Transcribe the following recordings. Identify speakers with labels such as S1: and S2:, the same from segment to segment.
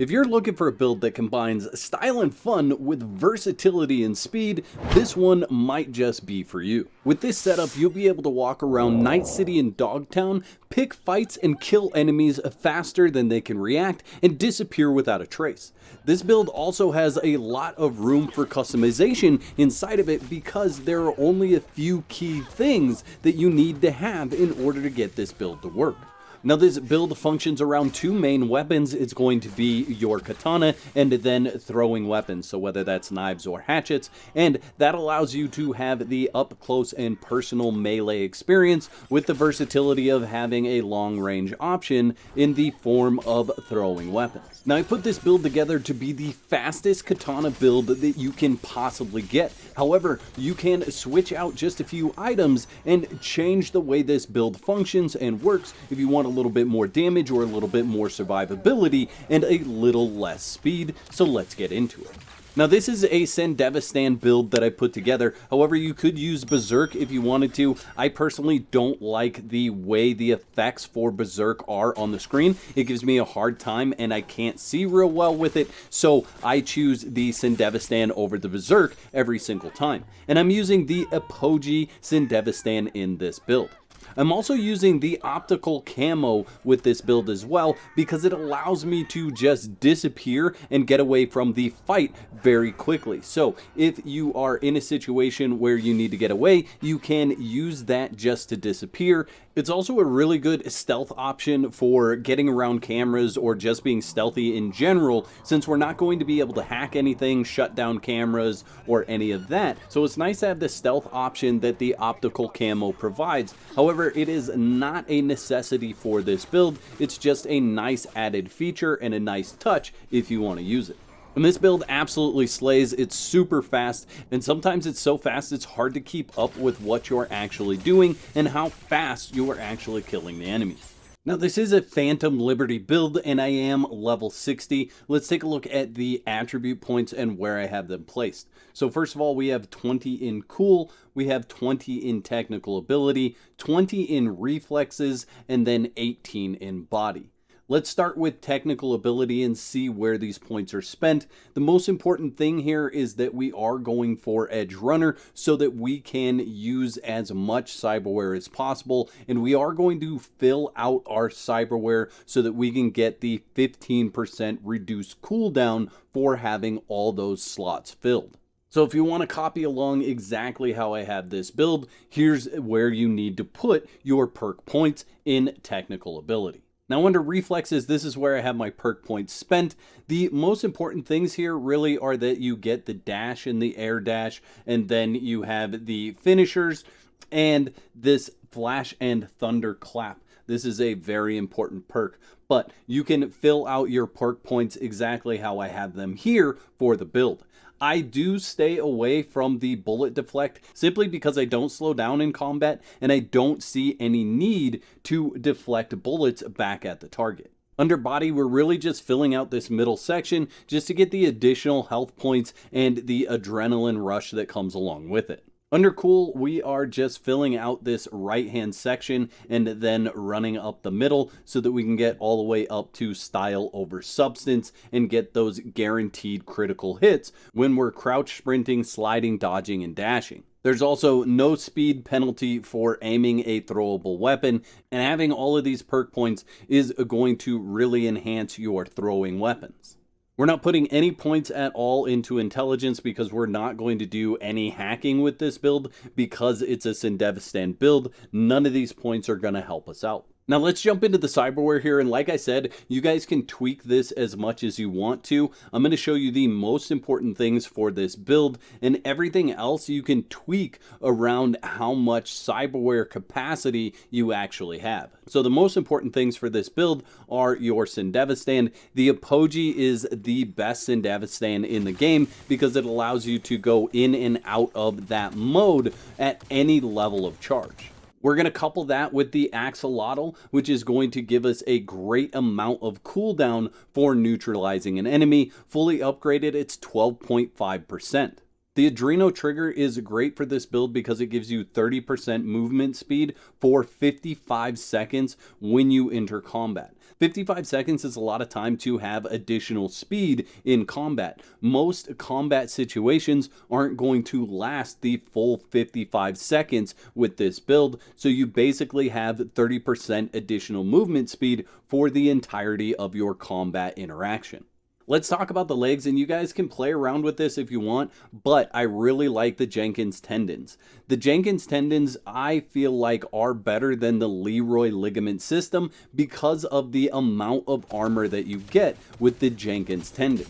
S1: If you're looking for a build that combines style and fun with versatility and speed, this one might just be for you. With this setup, you'll be able to walk around Night City and Dogtown, pick fights and kill enemies faster than they can react, and disappear without a trace. This build also has a lot of room for customization inside of it because there are only a few key things that you need to have in order to get this build to work. Now this build functions around two main weapons. It's going to be your katana and then throwing weapons, so whether that's knives or hatchets, and that allows you to have the up close and personal melee experience with the versatility of having a long range option in the form of throwing weapons. Now I put this build together to be the fastest katana build that you can possibly get. However, you can switch out just a few items and change the way this build functions and works if you want a little bit more damage or a little bit more survivability and a little less speed. So let's get into it. Now this is a Sandevistan build that I put together. However, you could use Berserk if you wanted to. I personally don't like the way the effects for Berserk are on the screen. It gives me a hard time and I can't see real well with it. So I choose the Sandevistan over the Berserk every single time. And I'm using the Apogee Sandevistan in this build. I'm also using the optical camo with this build as well because it allows me to just disappear and get away from the fight very quickly. So if you are in a situation where you need to get away, you can use that just to disappear. It's also a really good stealth option for getting around cameras or just being stealthy in general, since we're not going to be able to hack anything, shut down cameras, or any of that. So it's nice to have the stealth option that the optical camo provides. However, it is not a necessity for this build. It's just a nice added feature and a nice touch if you want to use it. And this build absolutely slays. It's super fast, and sometimes it's so fast it's hard to keep up with what you're actually doing and how fast you are actually killing the enemies. Now this is a Phantom Liberty build and I am level 60. Let's take a look at the attribute points and where I have them placed. So first of all, we have 20 in cool, we have 20 in technical ability, 20 in reflexes, and then 18 in body. Let's start with technical ability and see where these points are spent. The most important thing here is that we are going for Edge Runner so that we can use as much Cyberware as possible, and we are going to fill out our Cyberware so that we can get the 15% reduced cooldown for having all those slots filled. So if you want to copy along exactly how I have this build, here's where you need to put your perk points in technical ability. Now under reflexes, this is where I have my perk points spent. The most important things here really are that you get the dash and the air dash, and then you have the finishers and this flash and thunder clap. This is a very important perk, but you can fill out your perk points exactly how I have them here for the build. I do stay away from the bullet deflect simply because I don't slow down in combat and I don't see any need to deflect bullets back at the target. Under body, we're really just filling out this middle section just to get the additional health points and the adrenaline rush that comes along with it. Under cool, we are just filling out this right-hand section and then running up the middle so that we can get all the way up to style over substance and get those guaranteed critical hits when we're crouch sprinting, sliding, dodging, and dashing. There's also no speed penalty for aiming a throwable weapon, and having all of these perk points is going to really enhance your throwing weapons. We're not putting any points at all into intelligence because we're not going to do any hacking with this build because it's a Sandevistan build. None of these points are going to help us out. Now let's jump into the Cyberware here, and like I said, you guys can tweak this as much as you want to. I'm going to show you the most important things for this build, and everything else you can tweak around how much Cyberware capacity you actually have. So the most important things for this build are your Sandevistan. The Apogee is the best Sandevistan in the game because it allows you to go in and out of that mode at any level of charge. We're going to couple that with the Axolotl, which is going to give us a great amount of cooldown for neutralizing an enemy. Fully upgraded, it's 12.5%. The Adreno trigger is great for this build because it gives you 30% movement speed for 55 seconds when you enter combat. 55 seconds is a lot of time to have additional speed in combat. Most combat situations aren't going to last the full 55 seconds with this build, so you basically have 30% additional movement speed for the entirety of your combat interaction. Let's talk about the legs, and you guys can play around with this if you want, but I really like the Jenkins tendons. The Jenkins tendons, I feel like, are better than the Leroy ligament system because of the amount of armor that you get with the Jenkins tendons.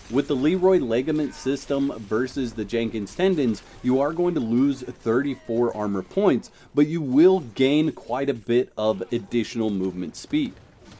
S1: With the Leroy ligament system versus the Jenkins tendons, you are going to lose 34 armor points, but you will gain quite a bit of additional movement speed.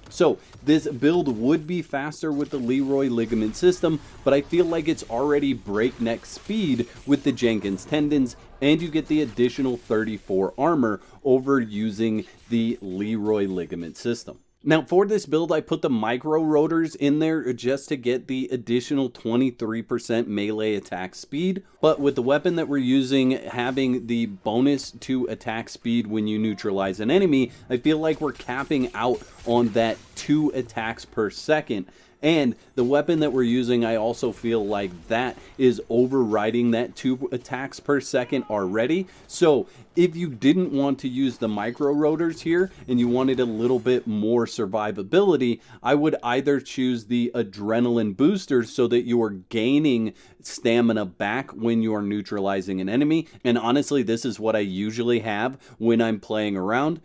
S1: So this build would be faster with the Leroy ligament system, but I feel like it's already breakneck speed with the Jenkins tendons, and you get the additional 34 armor over using the Leroy ligament system. Now for this build, I put the micro rotors in there just to get the additional 23% melee attack speed. But with the weapon that we're using having the bonus to attack speed when you neutralize an enemy, I feel like we're capping out on that 2 attacks per second. And the weapon that we're using, I also feel like that is overriding that 2 attacks per second already. So if you didn't want to use the micro rotors here and you wanted a little bit more survivability, I would either choose the adrenaline boosters so that you are gaining stamina back when you are neutralizing an enemy. And honestly, this is what I usually have when I'm playing around.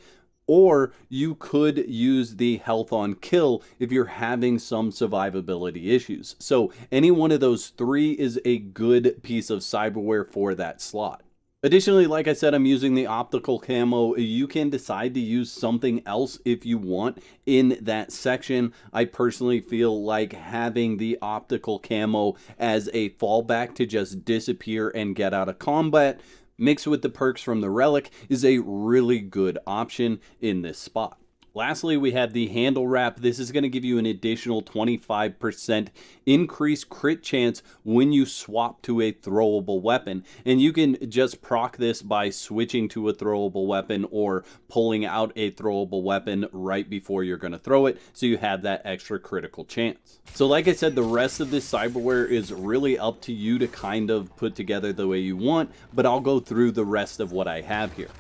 S1: Or you could use the health on kill if you're having some survivability issues. So any one of those 3 is a good piece of cyberware for that slot. Additionally, like I said, I'm using the optical camo. You can decide to use something else if you want in that section. I personally feel like having the optical camo as a fallback to just disappear and get out of combat, mixed with the perks from the Relic, is a really good option in this spot. Lastly, we have the handle wrap. This is going to give you an additional 25% increased crit chance when you swap to a throwable weapon. And you can just proc this by switching to a throwable weapon or pulling out a throwable weapon right before you're going to throw it, so you have that extra critical chance. So like I said, the rest of this cyberware is really up to you to kind of put together the way you want, but I'll go through the rest of what I have here.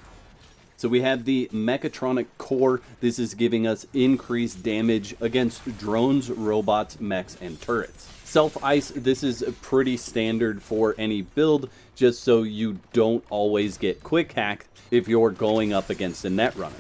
S1: So we have the mechatronic core. This is giving us increased damage against drones, robots, mechs, and turrets. Self-ice, this is pretty standard for any build, just so you don't always get quick hacked if you're going up against a netrunner.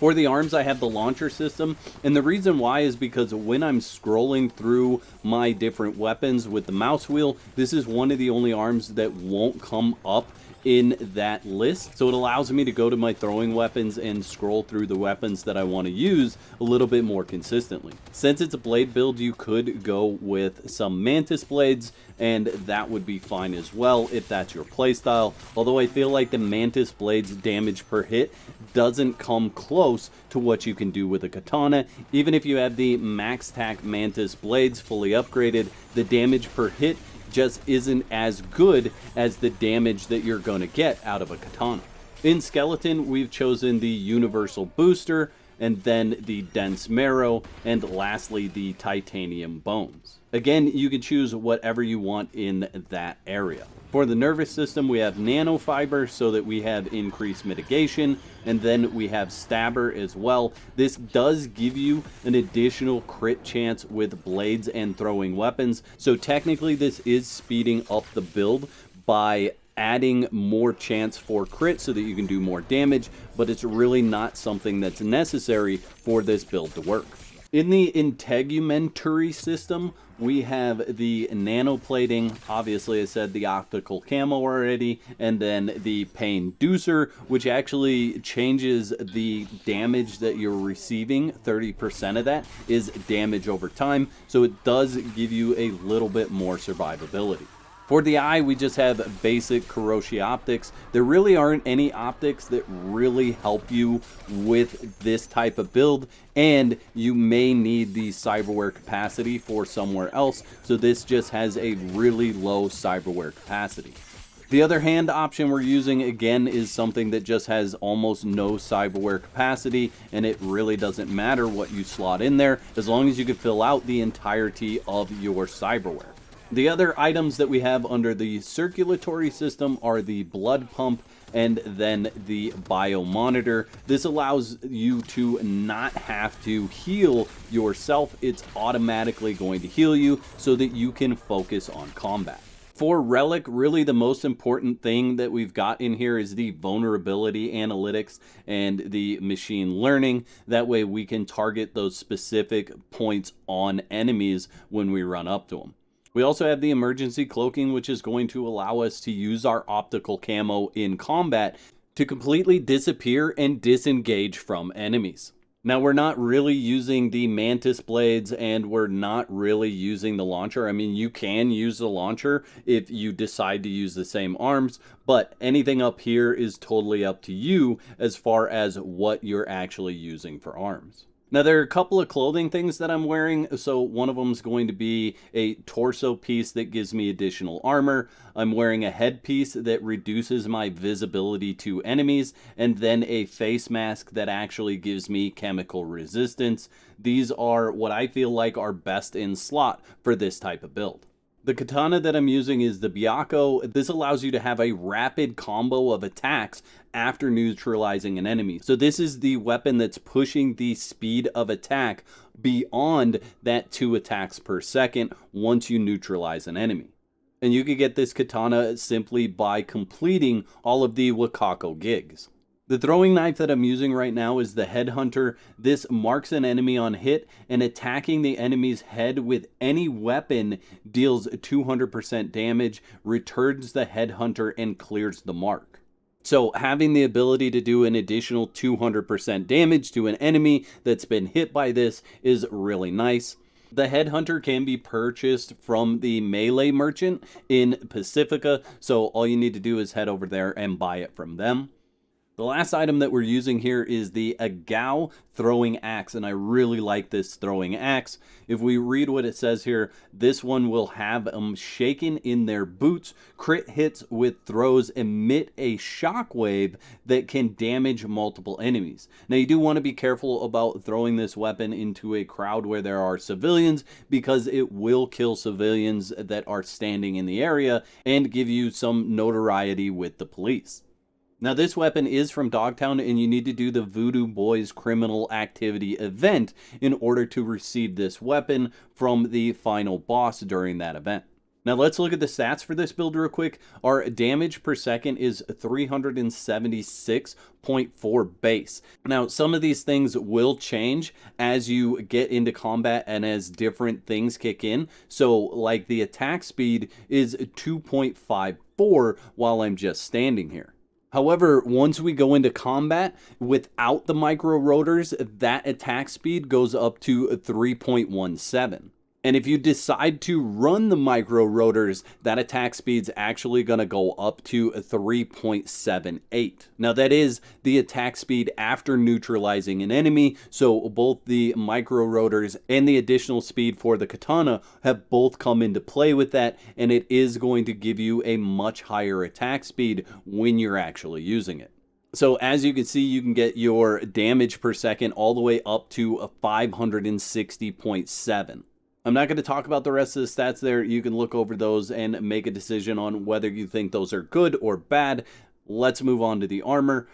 S1: For the arms, I have the launcher system, and the reason why is because when I'm scrolling through my different weapons with the mouse wheel, this is one of the only arms that won't come up in that list. So it allows me to go to my throwing weapons and scroll through the weapons that I want to use a little bit more consistently. Since it's a blade build, you could go with some mantis blades, and that would be fine as well if that's your playstyle. Although I feel like the mantis blades damage per hit doesn't come close to what you can do with a katana. Even if you have the max tack mantis blades fully upgraded, the damage per hit just isn't as good as the damage that you're going to get out of a katana. In skeleton, we've chosen the universal booster, and then the dense marrow, and lastly the titanium bones. Again, you can choose whatever you want in that area. For the nervous system, we have nanofiber so that we have increased mitigation, and then we have stabber as well. This does give you an additional crit chance with blades and throwing weapons, so technically this is speeding up the build by adding more chance for crit so that you can do more damage, but it's really not something that's necessary for this build to work. In the integumentary system, we have the nanoplating, obviously I said the optical camo already, and then the pain deucer, which actually changes the damage that you're receiving. 30% of that is damage over time, so it does give you a little bit more survivability. For the eye, we just have basic Kuroshi optics. There really aren't any optics that really help you with this type of build, and you may need the Cyberware capacity for somewhere else, so this just has a really low Cyberware capacity. The other hand option we're using, again, is something that just has almost no Cyberware capacity, and it really doesn't matter what you slot in there, as long as you can fill out the entirety of your Cyberware. The other items that we have under the circulatory system are the blood pump and then the biomonitor. This allows you to not have to heal yourself. It's automatically going to heal you so that you can focus on combat. For Relic, really the most important thing that we've got in here is the vulnerability analytics and the machine learning. That way we can target those specific points on enemies when we run up to them. We also have the emergency cloaking, which is going to allow us to use our optical camo in combat to completely disappear and disengage from enemies. Now, we're not really using the mantis blades, and we're not really using the launcher. I mean, you can use the launcher if you decide to use the same arms, but anything up here is totally up to you as far as what you're actually using for arms. Now, there are a couple of clothing things that I'm wearing. So one of them is going to be a torso piece that gives me additional armor. I'm wearing a headpiece that reduces my visibility to enemies, and then a face mask that actually gives me chemical resistance. These are what I feel like are best in slot for this type of build. The katana that I'm using is the Byakko. This allows you to have a rapid combo of attacks after neutralizing an enemy. So this is the weapon that's pushing the speed of attack beyond that 2 attacks per second once you neutralize an enemy. And you can get this katana simply by completing all of the Wakako gigs. The throwing knife that I'm using right now is the Headhunter. This marks an enemy on hit, and attacking the enemy's head with any weapon deals 200% damage, returns the Headhunter, and clears the mark. So having the ability to do an additional 200% damage to an enemy that's been hit by this is really nice. The Headhunter can be purchased from the Melee merchant in Pacifica, so all you need to do is head over there and buy it from them. The last item that we're using here is the Agao throwing axe, and I really like this throwing axe. If we read what it says here, this one will have them shaken in their boots. Crit hits with throws emit a shockwave that can damage multiple enemies. Now, you do want to be careful about throwing this weapon into a crowd where there are civilians, because it will kill civilians that are standing in the area and give you some notoriety with the police. Now, this weapon is from Dogtown, and you need to do the Voodoo Boys Criminal Activity event in order to receive this weapon from the final boss during that event. Now, let's look at the stats for this build real quick. Our damage per second is 376.4 base. Now, some of these things will change as you get into combat and as different things kick in. So, like the attack speed is 2.54 while I'm just standing here. However, once we go into combat without the micro rotors, that attack speed goes up to 3.17. And if you decide to run the micro rotors, that attack speed's actually going to go up to 3.78. Now, that is the attack speed after neutralizing an enemy, so both the micro rotors and the additional speed for the katana have both come into play with that, and it is going to give you a much higher attack speed when you're actually using it. So as you can see, you can get your damage per second all the way up to a 560.7. I'm not going to talk about the rest of the stats there. You can look over those and make a decision on whether you think those are good or bad. Let's move on to the armor.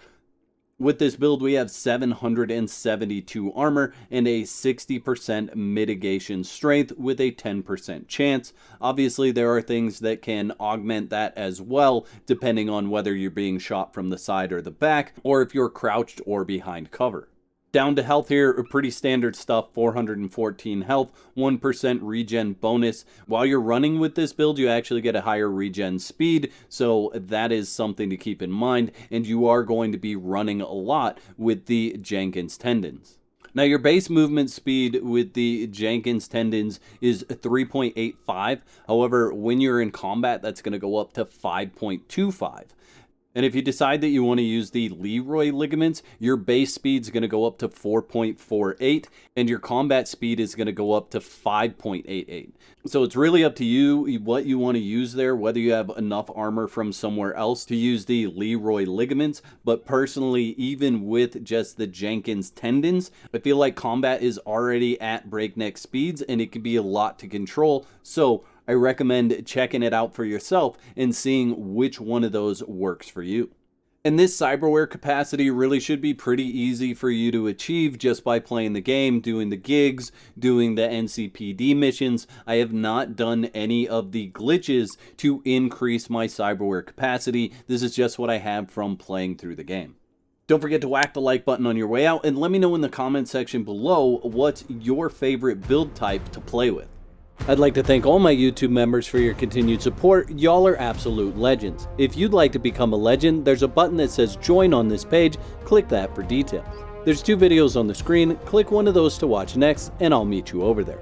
S1: With this build, we have 772 armor and a 60% mitigation strength with a 10% chance. Obviously, there are things that can augment that as well, depending on whether you're being shot from the side or the back, or if you're crouched or behind cover. Down to health here, pretty standard stuff, 414 health, 1% regen bonus. While you're running with this build, you actually get a higher regen speed, so that is something to keep in mind, and you are going to be running a lot with the Jenkins tendons. Now your base movement speed with the Jenkins tendons is 3.85. However, when you're in combat, that's going to go up to 5.25. And if you decide that you want to use the Leroy ligaments, your base speed is going to go up to 4.48 and your combat speed is going to go up to 5.88. So it's really up to you what you want to use there, whether you have enough armor from somewhere else to use the Leroy ligaments. But personally, even with just the Jenkins tendons, I feel like combat is already at breakneck speeds and it can be a lot to control. So I recommend checking it out for yourself and seeing which one of those works for you. And this cyberware capacity really should be pretty easy for you to achieve just by playing the game, doing the gigs, doing the NCPD missions. I have not done any of the glitches to increase my cyberware capacity. This is just what I have from playing through the game. Don't forget to whack the like button on your way out and let me know in the comment section below what's your favorite build type to play with. I'd like to thank all my YouTube members for your continued support. Y'all are absolute legends. If you'd like to become a legend, there's a button that says join on this page. Click that for details. There's 2 videos on the screen. Click one of those to watch next, and I'll meet you over there.